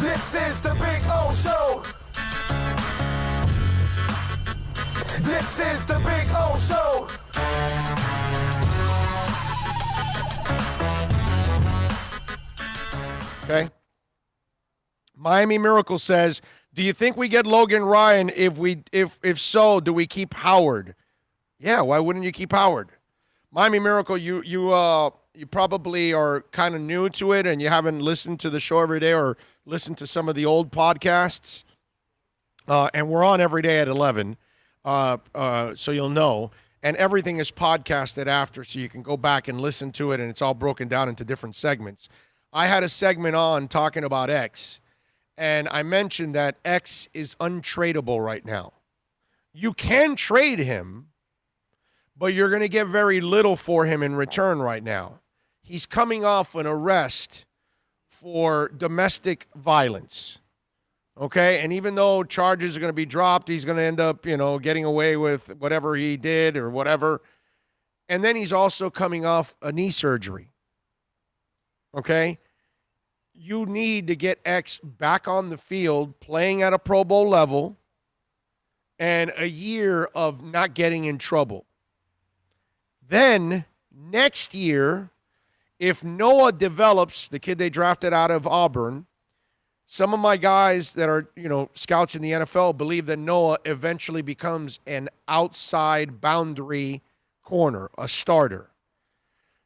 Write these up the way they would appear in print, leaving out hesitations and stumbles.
This is the Big O Show. This is the Big O Show. Okay. Miami Miracle says, do you think we get Logan Ryan? If so, do we keep Howard? Yeah, why wouldn't you keep Howard? Miami Miracle, you probably are kind of new to it and you haven't listened to the show every day or listened to some of the old podcasts. And we're on every day at 11, so you'll know. And everything is podcasted after, so you can go back and listen to it, and it's all broken down into different segments. I had a segment on talking about X, and I mentioned that X is untradeable right now. You can trade him, but you're going to get very little for him in return right now. He's coming off an arrest for domestic violence, okay? And even though charges are going to be dropped, he's going to end up, getting away with whatever he did or whatever. And then he's also coming off a knee surgery. Okay? You need to get X back on the field, playing at a Pro Bowl level, and a year of not getting in trouble. Then, next year, if Noah develops, the kid they drafted out of Auburn, some of my guys that are, scouts in the NFL believe that Noah eventually becomes an outside boundary corner, a starter.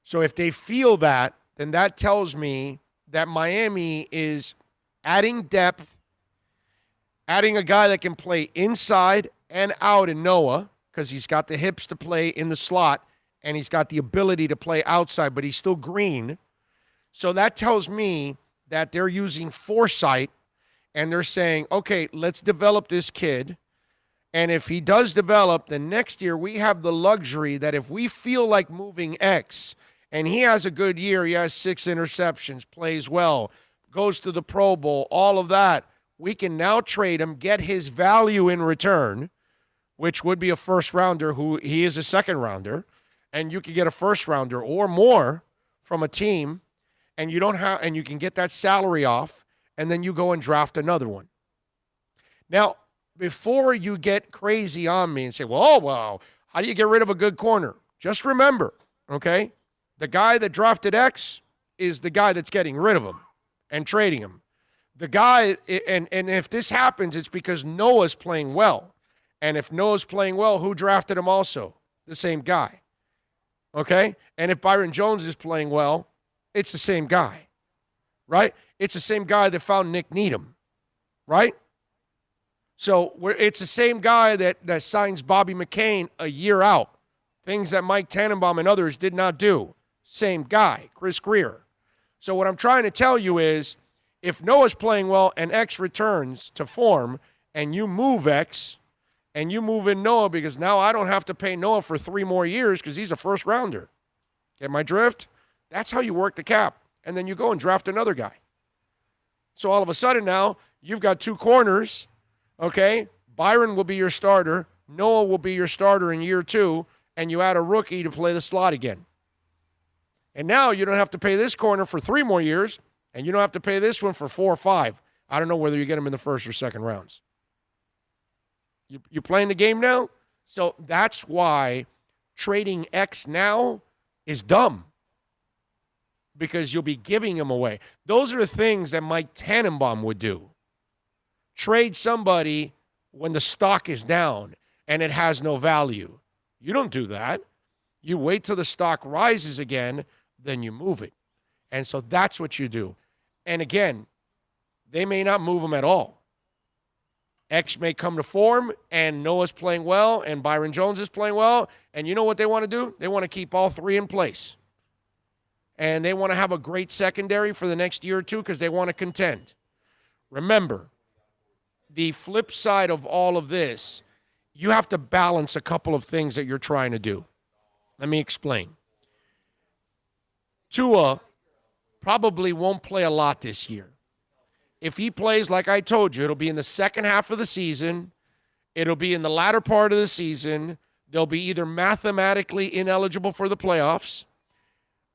So if they feel that, then that tells me that Miami is adding depth, adding a guy that can play inside and out in Noah, because he's got the hips to play in the slot, and he's got the ability to play outside, but he's still green. So that tells me that they're using foresight, and they're saying, okay, let's develop this kid. And if he does develop, then next year we have the luxury that if we feel like moving X, and he has a good year, he has 6 interceptions, plays well, goes to the Pro Bowl, all of that, we can now trade him, get his value in return, which would be a first-rounder who he is a second-rounder, and you can get a first-rounder or more from a team, and you can get that salary off, and then you go and draft another one. Now, before you get crazy on me and say, well, how do you get rid of a good corner? Just remember, okay, the guy that drafted X is the guy that's getting rid of him and trading him. The guy, and if this happens, it's because Noah's playing well. And if Noah's playing well, who drafted him also? The same guy. Okay? And if Byron Jones is playing well, it's the same guy. Right? It's the same guy that found Nick Needham. Right? So it's the same guy that signs Bobby McCain a year out. Things that Mike Tannenbaum and others did not do. Same guy, Chris Greer. So what I'm trying to tell you is, if Noah's playing well and X returns to form, and you move X, and you move in Noah, because now I don't have to pay Noah for 3 more years because he's a first-rounder. Get my drift? That's how you work the cap. And then you go and draft another guy. So all of a sudden now, you've got 2 corners, okay? Byron will be your starter. Noah will be your starter in year 2, and you add a rookie to play the slot again. And now you don't have to pay this corner for 3 more years, and you don't have to pay this one for 4 or 5. I don't know whether you get him in the first or second rounds. You playing the game now? So that's why trading X now is dumb, because you'll be giving him away. Those are the things that Mike Tannenbaum would do. Trade somebody when the stock is down and it has no value. You don't do that. You wait till the stock rises again, then you move it. And so that's what you do. And again, they may not move him at all. X may come to form, and Noah's playing well, and Byron Jones is playing well. And you know what they want to do? They want to keep all 3 in place. And they want to have a great secondary for the next year or 2 because they want to contend. Remember, the flip side of all of this, you have to balance a couple of things that you're trying to do. Let me explain. Tua probably won't play a lot this year. If he plays, like I told you, it'll be in the second half of the season. It'll be in the latter part of the season. They'll be either mathematically ineligible for the playoffs,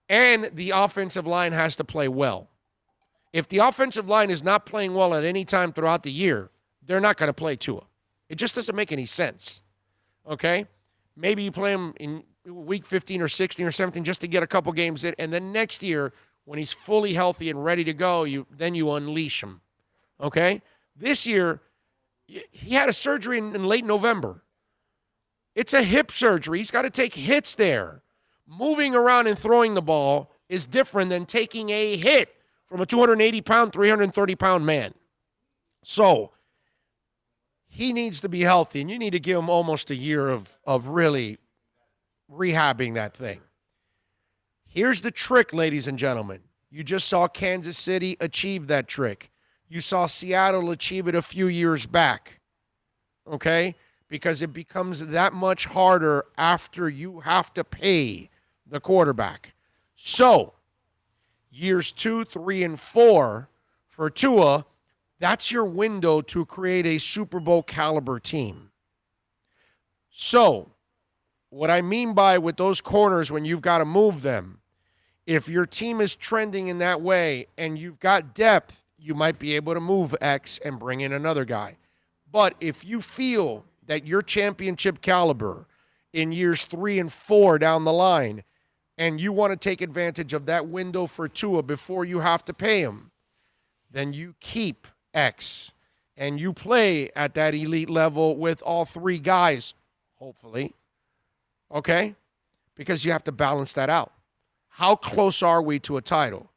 and the offensive line has to play well. If the offensive line is not playing well at any time throughout the year, they're not going to play Tua. It just doesn't make any sense. Okay? Maybe you play him in week 15 or 16 or 17 just to get a couple games in, and then next year, when he's fully healthy and ready to go, then you unleash him. Okay? This year, he had a surgery in late November. It's a hip surgery. He's got to take hits there. Moving around and throwing the ball is different than taking a hit from a 280-pound, 330-pound man. So he needs to be healthy, and you need to give him almost a year of really rehabbing that thing. Here's the trick, ladies and gentlemen. You just saw Kansas City achieve that trick. You saw Seattle achieve it a few years back, okay? Because it becomes that much harder after you have to pay the quarterback. So, years 2, 3, and 4 for Tua, that's your window to create a Super Bowl caliber team. So, what I mean by with those corners when you've got to move them, if your team is trending in that way and you've got depth, you might be able to move X and bring in another guy. But if you feel that you're championship caliber in years 3 and 4 down the line, and you want to take advantage of that window for Tua before you have to pay him, then you keep X and you play at that elite level with all 3 guys, hopefully, okay? Because you have to balance that out. How close are we to a title?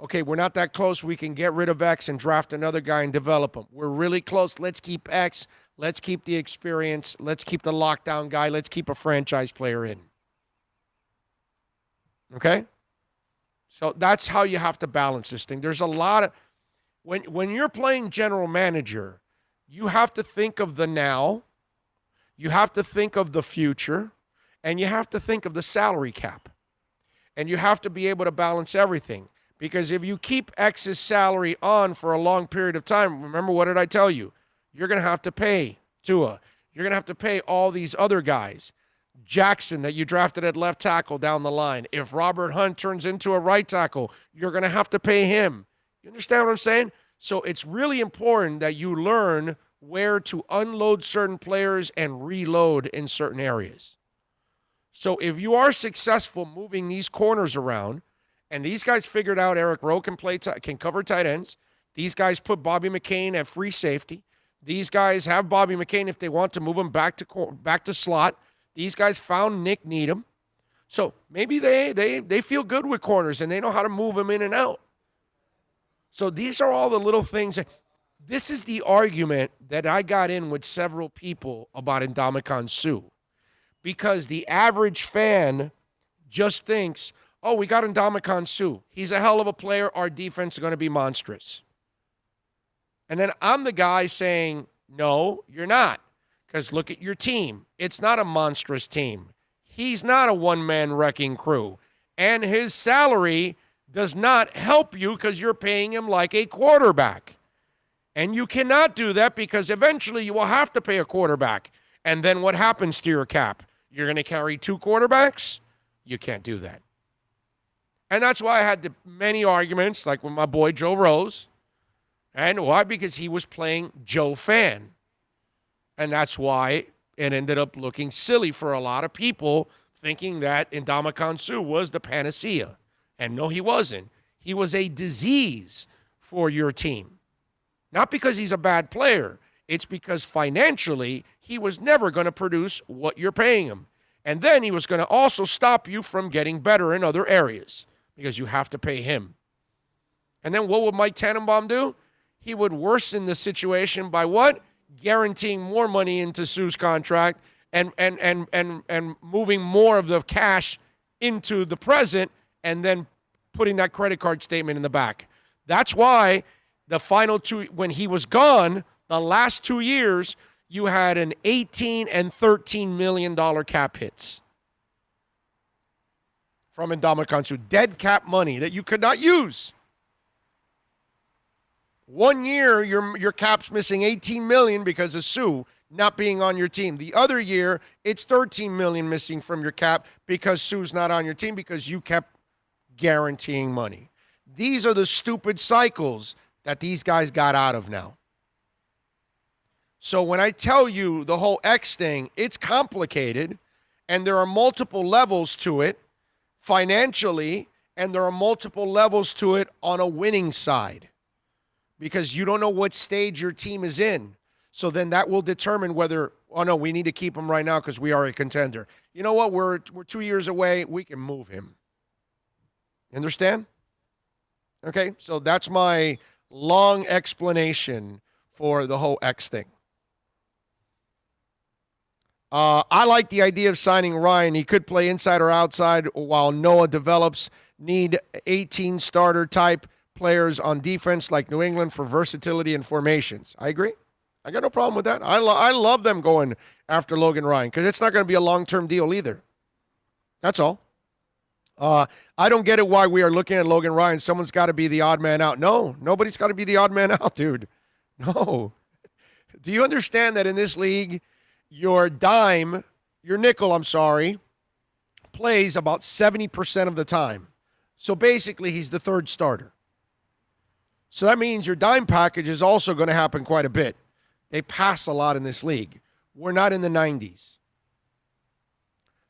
Okay, we're not that close. We can get rid of X and draft another guy and develop him. We're really close. Let's keep X. Let's keep the experience. Let's keep the lockdown guy. Let's keep a franchise player in. Okay? So that's how you have to balance this thing. There's a lot of... When you're playing general manager, you have to think of the now, you have to think of the future, and you have to think of the salary cap. And you have to be able to balance everything. Because if you keep X's salary on for a long period of time, remember, what did I tell you? You're going to have to pay Tua. You're going to have to pay all these other guys. Jackson that you drafted at left tackle down the line. If Robert Hunt turns into a right tackle, you're going to have to pay him. You understand what I'm saying? So it's really important that you learn where to unload certain players and reload in certain areas. So if you are successful moving these corners around, and these guys figured out Eric Rowe can cover tight ends. These guys put Bobby McCain at free safety. These guys have Bobby McCain if they want to move him back to slot. These guys found Nick Needham. So maybe they feel good with corners and they know how to move them in and out. So these are all the little things. This is the argument that I got in with several people about Ndamukong Suh. Because the average fan just thinks, oh, we got Ndamukong Suh. He's a hell of a player. Our defense is going to be monstrous. And then I'm the guy saying, no, you're not. Because look at your team. It's not a monstrous team. He's not a one-man wrecking crew. And his salary does not help you because you're paying him like a quarterback. And you cannot do that because eventually you will have to pay a quarterback. And then what happens to your cap? You're going to carry 2 quarterbacks? You can't do that. And that's why I had the many arguments, like with my boy Joe Rose. And why? Because he was playing Joe Fan. And that's why it ended up looking silly for a lot of people, thinking that Ndamukong Suh was the panacea. And no, he wasn't. He was a disease for your team. Not because he's a bad player. It's because financially, he was never going to produce what you're paying him. And then he was going to also stop you from getting better in other areas because you have to pay him. And then what would Mike Tannenbaum do? He would worsen the situation by what? Guaranteeing more money into Suh's contract and moving more of the cash into the present and then putting that credit card statement in the back. That's why the final 2, when he was gone, the last 2 years, you had an $18 and $13 million cap hits from Ndamukong Suh. Dead cap money that you could not use. 1 year, your cap's missing $18 million because of Suh not being on your team. The other year, it's $13 million missing from your cap because Suh's not on your team because you kept guaranteeing money. These are the stupid cycles that these guys got out of now. So when I tell you the whole X thing, it's complicated, and there are multiple levels to it financially, and there are multiple levels to it on a winning side because you don't know what stage your team is in. So then that will determine whether, oh, no, we need to keep him right now because we are a contender. You know what? We're 2 years away. We can move him. Understand? Okay, so that's my long explanation for the whole X thing. I like the idea of signing Ryan. He could play inside or outside while Noah develops. Need 18 starter type players on defense like New England for versatility and formations. I agree. I got no problem with that. I love them going after Logan Ryan because it's not going to be a long-term deal either. That's all. I don't get it why we are looking at Logan Ryan. Someone's got to be the odd man out. No, nobody's got to be the odd man out, dude. No. Do you understand that in this league, your nickel, plays about 70% of the time. So basically, he's the third starter. So that means your dime package is also going to happen quite a bit. They pass a lot in this league. We're not in the 90s.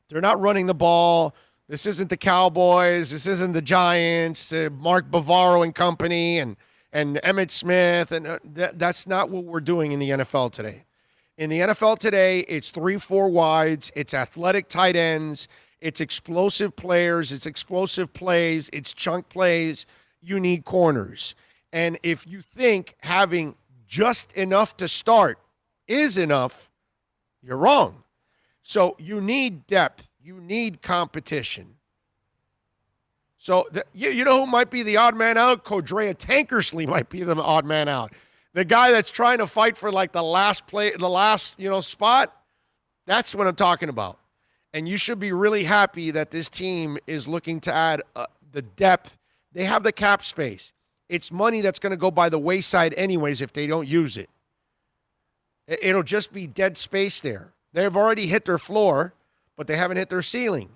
They're not running the ball. This isn't the Cowboys. This isn't the Giants, Mark Bavaro and company, and Emmitt Smith. And that's not what we're doing in the NFL today. In the NFL today, it's 3-4 wides. It's athletic tight ends. It's explosive players. It's explosive plays. It's chunk plays. You need corners. And if you think having just enough to start is enough, you're wrong. So you need depth. You need competition. So you know who might be the odd man out? Codrea Tankersley might be the odd man out. The guy that's trying to fight for like the last spot. That's what I'm talking about. And you should be really happy that this team is looking to add the depth. They have the cap space. It's money that's going to go by the wayside anyways if they don't use it. It'll just be dead space there. They've already hit their floor, but they haven't hit their ceiling.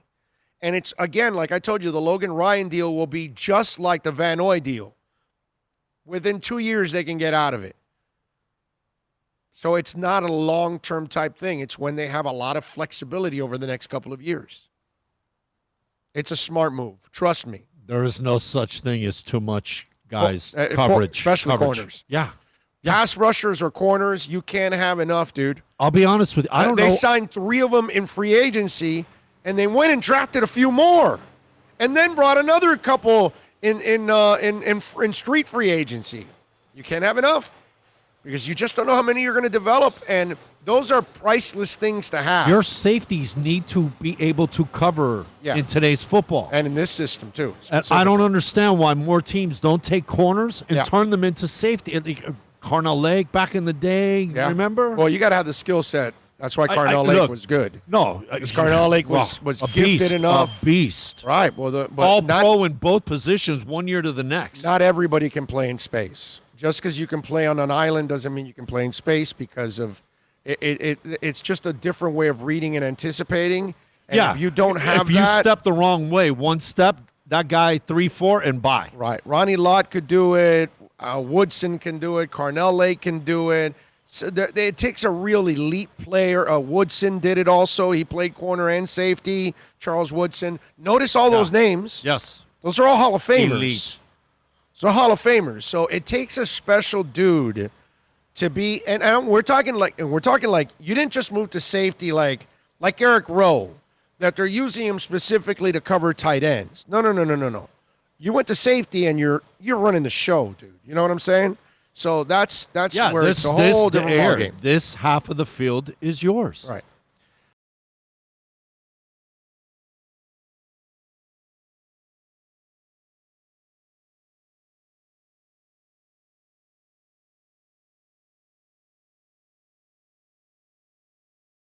And it's, again, like I told you, the Logan Ryan deal will be just like the Van Noy deal. Within 2 years, they can get out of it. So it's not a long-term type thing. It's when they have a lot of flexibility over the next couple of years. It's a smart move. Trust me. There is no such thing as too much, guys, coverage. Especially corners. Yeah. Pass rushers or corners, you can't have enough, dude. I'll be honest with you. I don't know. They signed 3 of them in free agency, and they went and drafted a few more, and then brought another couple in street free agency. You can't have enough because you just don't know how many you're going to develop, and those are priceless things to have. Your safeties need to be able to cover in today's football. And in this system, too. And I don't understand why more teams don't take corners and turn them into safety. Carnell Lake back in the day, remember? Well, you got to have the skill set. That's why Carnell Lake was good. No. Because Carnell Lake was gifted enough. A beast. Right. Well, All-pro in both positions 1 year to the next. Not everybody can play in space. Just because you can play on an island doesn't mean you can play in space because of it's just a different way of reading and anticipating. And if you don't have if you step the wrong way, one step, that guy 3-4 and bye. Right. Ronnie Lott could do it. Woodson can do it. Carnell Lake can do it. So it takes a real elite player. Woodson did it also. He played corner and safety. Charles Woodson. Notice all those names. Yes. Those are all Hall of Famers. Elite. So Hall of Famers. So it takes a special dude to be, and we're talking like you didn't just move to safety like Eric Rowe, that they're using him specifically to cover tight ends. No. You went to safety and you're running the show, dude. You know what I'm saying? So that's where it's a whole different ballgame. This half of the field is yours. Right.